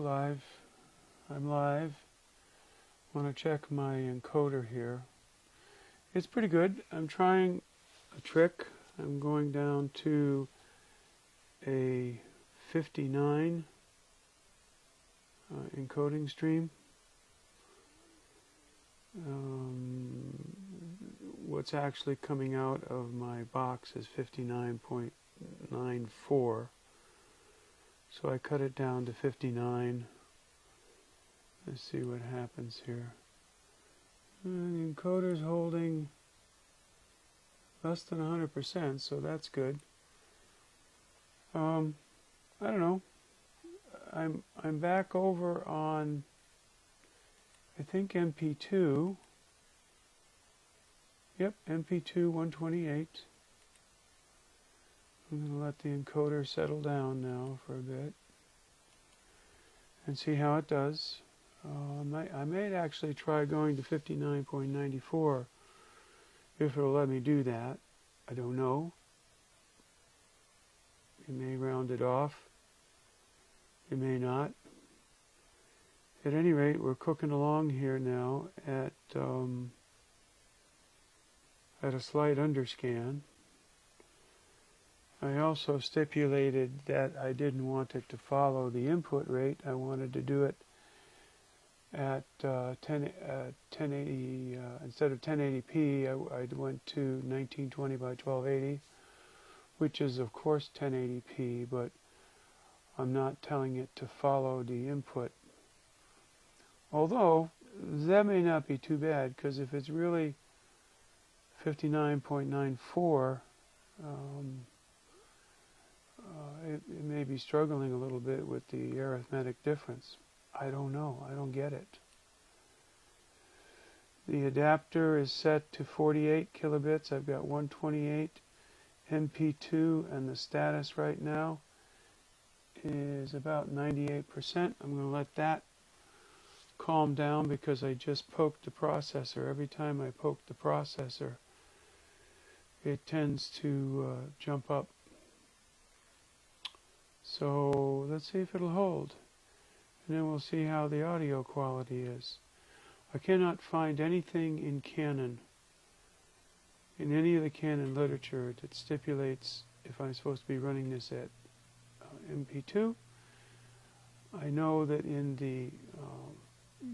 live. I'm live. Want to check my encoder here. It's pretty good. I'm trying a trick. I'm going down to a 59 encoding stream. What's actually coming out of my box is 59.94. So I cut it down to 59. Let's see what happens here. And the encoder's holding less than 100%, so that's good. I don't know. I'm back over on, I think, MP2. Yep, MP2 128. I'm going to let the encoder settle down now for a bit and see how it does. I may actually try going to 59.94 if it'll let me do that. I don't know. It may round it off. It may not. At any rate, we're cooking along here now at a slight underscan. I also stipulated that I didn't want it to follow the input rate. I wanted to do it at 1080, instead of 1080p, I went to 1920 by 1280, which is of course 1080p, but I'm not telling it to follow the input. Although, that may not be too bad, because if it's really 59.94, it may be struggling a little bit with the arithmetic difference. I don't know. I don't get it. The adapter is set to 48 kilobits. I've got 128 MP2, and the status right now is about 98%. I'm going to let that calm down because I just poked the processor. Every time I poke the processor, it tends to jump up. So let's see if it'll hold. And then we'll see how the audio quality is. I cannot find anything in Canon, in any of the Canon literature, that stipulates if I'm supposed to be running this at MP2. I know that in the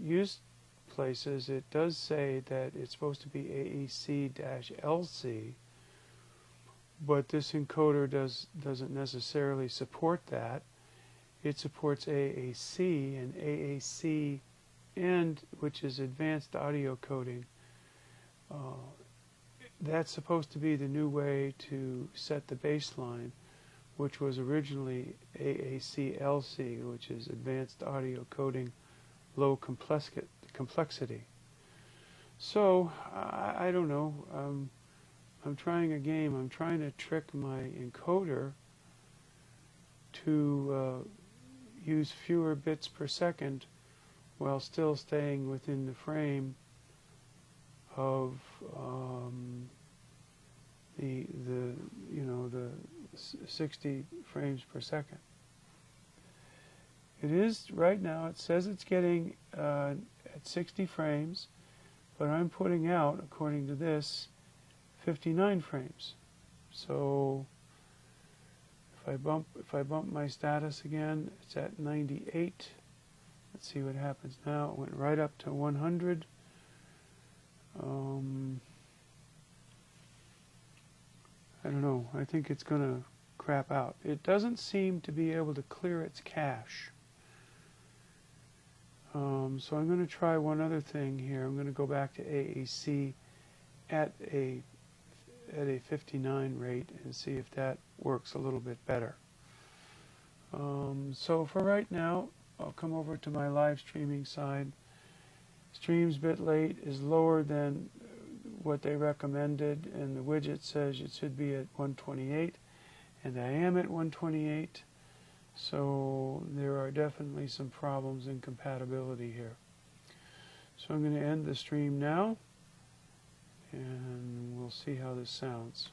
used places it does say that it's supposed to be AAC-LC, but this encoder doesn't necessarily support that. It supports AAC, and AAC end, which is advanced audio coding. That's supposed to be the new way to set the baseline, which was originally AAC-LC, which is advanced audio coding, low complexity. So I don't know. I'm trying a game. I'm trying to trick my encoder to use fewer bits per second while still staying within the frame of the 60 frames per second. It is right now. It says it's getting at 60 frames, but I'm putting out, according to this, 59 frames. So if I bump my status again, it's at 98. Let's see what happens now. It went right up to 100. I don't know. I think it's going to crap out. It doesn't seem to be able to clear its cache. So I'm going to try one other thing here. I'm going to go back to AAC at a 59 rate and see if that works a little bit better. So for right now, I'll come over to my live streaming side. Streams bitrate is lower than what they recommended, and the widget says it should be at 128, and I am at 128. So there are definitely some problems in compatibility here. So I'm going to end the stream now, and we'll see how this sounds.